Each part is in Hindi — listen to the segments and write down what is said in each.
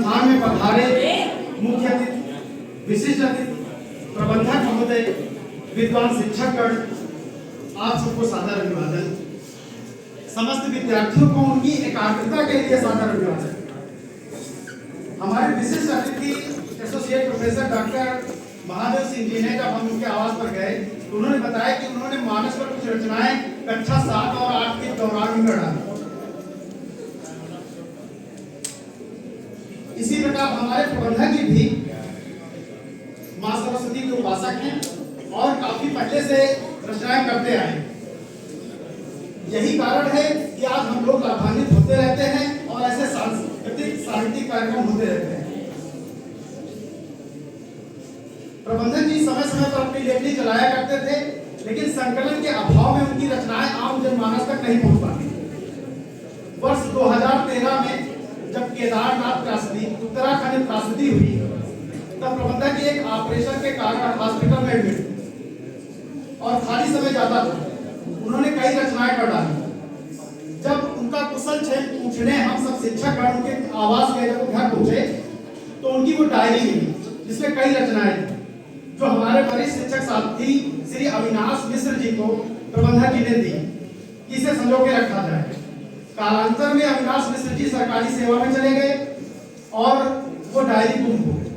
संस्थान में पधारे मुख्य अतिथि, विशिष्ट अतिथि, प्रबंधक महोदय, विद्वान शिक्षकगण, आप सबको सादर अभिवादन। समस्त विद्यार्थियों को उनकी एकाग्रता के लिए सादर अभिवादन। हमारे विशिष्ट अतिथि associate professor doctor Mahadev Singh ji ने, जब हम उनके आवास पर गए तो उन्होंने बताया कि उन्होंने मानस पर कुछ रचनाएं कक्षा 7 और 8 के दौरान भी पढ़ा। इसी प्रकार हमारे प्रबंधक जी भी मां सरस्वती के उपासक हैं और काफी पहले से रचनाएं करते आए। यही कारण है कि आज हम लोग लाभान्वित होते रहते हैं और ऐसे सांस्कृतिक साहित्यिक कार्यक्रम होते रहते हैं। प्रबंधक जी समय समय पर अपनी लेखनी चलाया करते थे, लेकिन संकलन के अभाव में उनकी रचनाएं आम जनमानस तक नहीं पहुंच पाती। वर्ष 2013 में जब केदारनाथ त्रासदी, उत्तराखंड त्रासदी हुई, तब प्रबंधक जी एक ऑपरेशन के कारण हॉस्पिटल में एडमिट और खाली समय ज्यादा था। उन्होंने कई रचनाएं कर डाली। जब उनका कुशल क्षेम पूछने हम सब शिक्षक उनके आवास में जब घर पहुंचे तो उनकी वो डायरी मिली जिसमें कई रचनाएं थी, जो हमारे वरिष्ठ शिक्षक साथी श्री अविनाश मिश्र जी को प्रबंधक जी ने दी कि इसे संजो के रखा जाए। कालांतर में अविनाश मिश्र जी सरकारी सेवा में चले गए और वो डायरी गुम हो गई।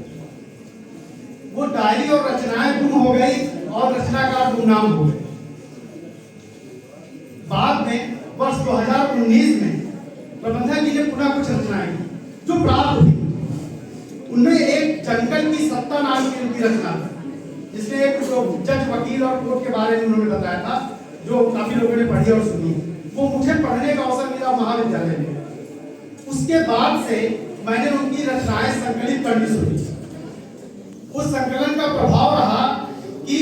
वो डायरी और रचनाएं गुम हो गई और रचनाकार गुमनाम हो गए। बाद में वर्ष 2019 में प्रबंधक जी ने पुनः कुछ रचनाएं जो प्राप्त हुई। उनमें एक जंगल की सत्ता नाम की उनकी रचना था, जिसमें एक जज, वकील और कोर्ट के बारे में उन्होंने बताया था, जो काफी लोगों ने पढ़ी और सुनी। वो मुझे पढ़ने का अवसर मिला महाविद्यालय में। उसके बाद से मैंने उनकी रचनाएं संकलित करनी शुरू की। उस संकलन का प्रभाव रहा कि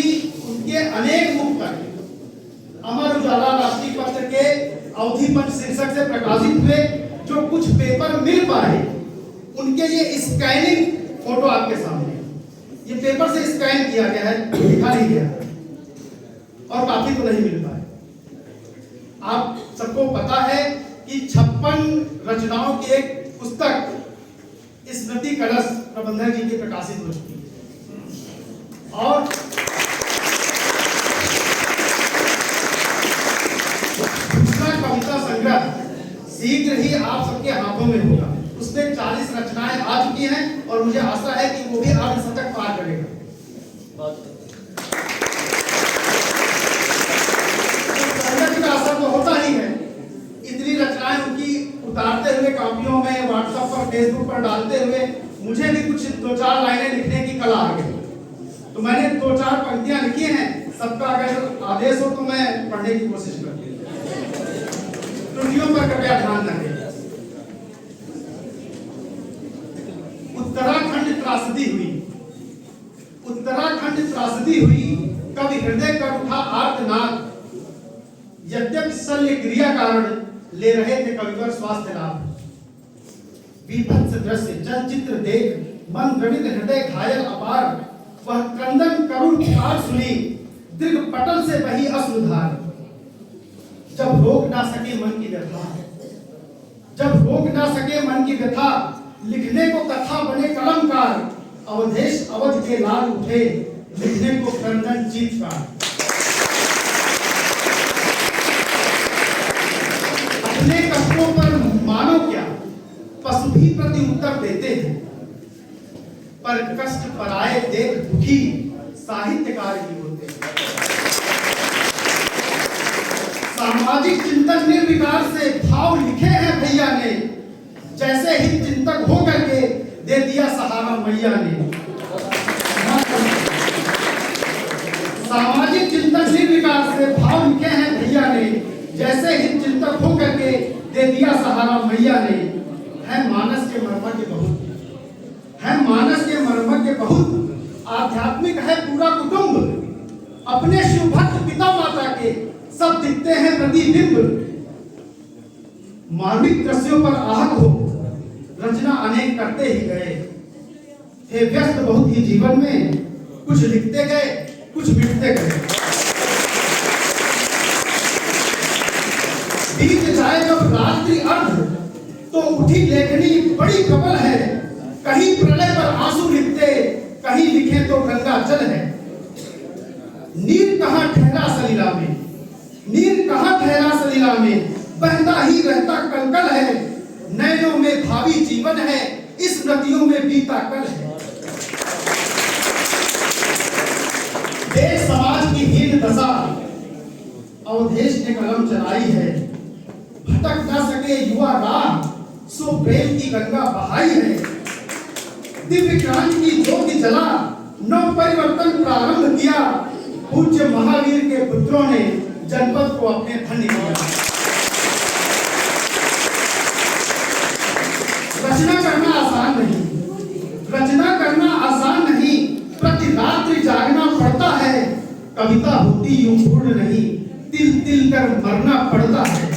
उनके अनेक मुक्तक अमर उजाला राष्ट्रीय पत्र के अवधि पंच शीर्षक से प्रकाशित हुए। जो कुछ पेपर मिल पाए उनके लिए स्कैनिंग फोटो आपके सामने, ये पेपर से स्कैन किया गया है, लिखा नहीं गया और काफी तो नहीं मिल पाए। आप सबको पता है कि 56 रचनाओं की एक पुस्तक स्मृति कलश प्रबंधक जी की प्रकाशित हो चुकी है और कविता संग्रह शीघ्र ही आप सबके हाथों में होगा। उसमें 40 रचनाएं आ चुकी हैं और मुझे आशा है कि वो भी अर्धशतक पार करेगा। तो आशा तो होता ही है। इतनी रचनाएं उनकी उतारते हुए कापियों में, व्हाट्सएप पर, फेसबुक पर डालते हुए मुझे भी कुछ 2-4 लाइनें लिखने की कला आ गई। तो मैंने 2-4 पंक्तियां लिखी हैं। सबका अगर आदेश हो तो मैं पढ़ने की कोशिश करूंगा। त्रुटियों पर कृपया ध्यान रखें। उत्तराखंड त्रासदी हुई, उत्तराखंड त्रासदी हुई, कवि हृदय कर उठा आर्तनाद। यद्यपि शल्य क्रिया कारण ले रहे थे कविवर स्वास्थ्य लाभ। विभत्स दृश्य चलचित्र देख मन द्रवित हृदय घायल अपार। वह क्रंदन करुण पुकार सुनी, दीर्घ पटल से बही अश्रुधार। जब रोक ना सके मन की व्यथा, जब रोक ना सके मन की व्यथा, लिखने को कथा बने कलमकार। अवधेश अवध के लाल उठे, लिखने को क्रंदन चीतकार। अपने कष्टों पर मानो क्या, पशु भी प्रति उत्तर देते हैं, पर कष्ट पराए देख दुखी साहित्यकार ही होते हैं। सामाजिक चिंतन निर्विकार से भाव लिखे हैं भैया ने, जैसे ही चिंतक हो करके दे दिया सहारा मैया ने। सामाजिक चिंतन निर्विकार से भाव लिखे हैं भैया ने, जैसे ही चिंतक हो करके दे दिया सहारा मैया ने। है मानस के मर्मज्ञ बहुत, है मानस के मर्मज्ञ बहुत। आध्यात्मिक है पूरा कुटुंब, अपने शिव भक्त पिता माता के सब दिखते हैं प्रतिबिंब। मार्मिक दृश्यों पर आहत हो रचना अनेक करते ही गए। थे व्यस्त बहुत ही जीवन में, कुछ लिखते गए कुछ मिटते गए। बीत जाए जब रात्रि अर्ध तो उठी लेखनी बड़ी प्रबल है। तो गंगा जल है। नीर कहाँ ठहरा सलीला में, नीर कहाँ ठहरा सलीला में, बहता ही रहता कलकल है। नैनों में भावी जीवन है, इस नदियों में बीता कल है। देश समाज की हीन दशा अवधेश ने कलम चलाई है। भटक न सके युवा राह, सो प्रेम की गंगा बहाई है। दिव्य क्रांति की ज्योति जला, नव परिवर्तन प्रारंभ किया। पूज्य महावीर के पुत्रों ने जनपद को अपने धन्य किया। रचना करना आसान नहीं, रचना करना आसान नहीं, प्रति रात्रि जागना पड़ता है। कविता होती यूं पूर्ण नहीं, तिल तिल कर मरना पड़ता है।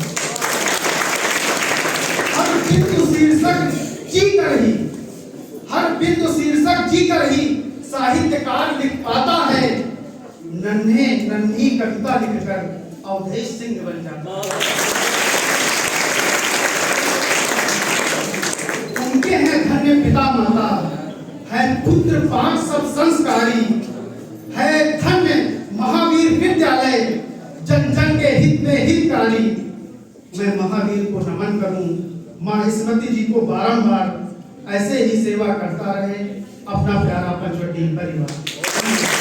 हर बिंदु शीर्षक जी कर ही, हर बिंदु शीर्षक जी कर ही साहित्यकार लिख पाता है। नन्हे नन्ही कविता लिखकर अवधेश सिंह बन जाता है। उनके हैं धन्य पिता माता, है पुत्र पांच सब संस्कारी। है धन्य महावीर विद्यालय, जन जन के हित में हितकारी। मैं महावीर को नमन करूं, मां स्मृति जी को बारंबार ऐसे ही सेवा करता रहे अपना प्यारा पंचवटी परिवार।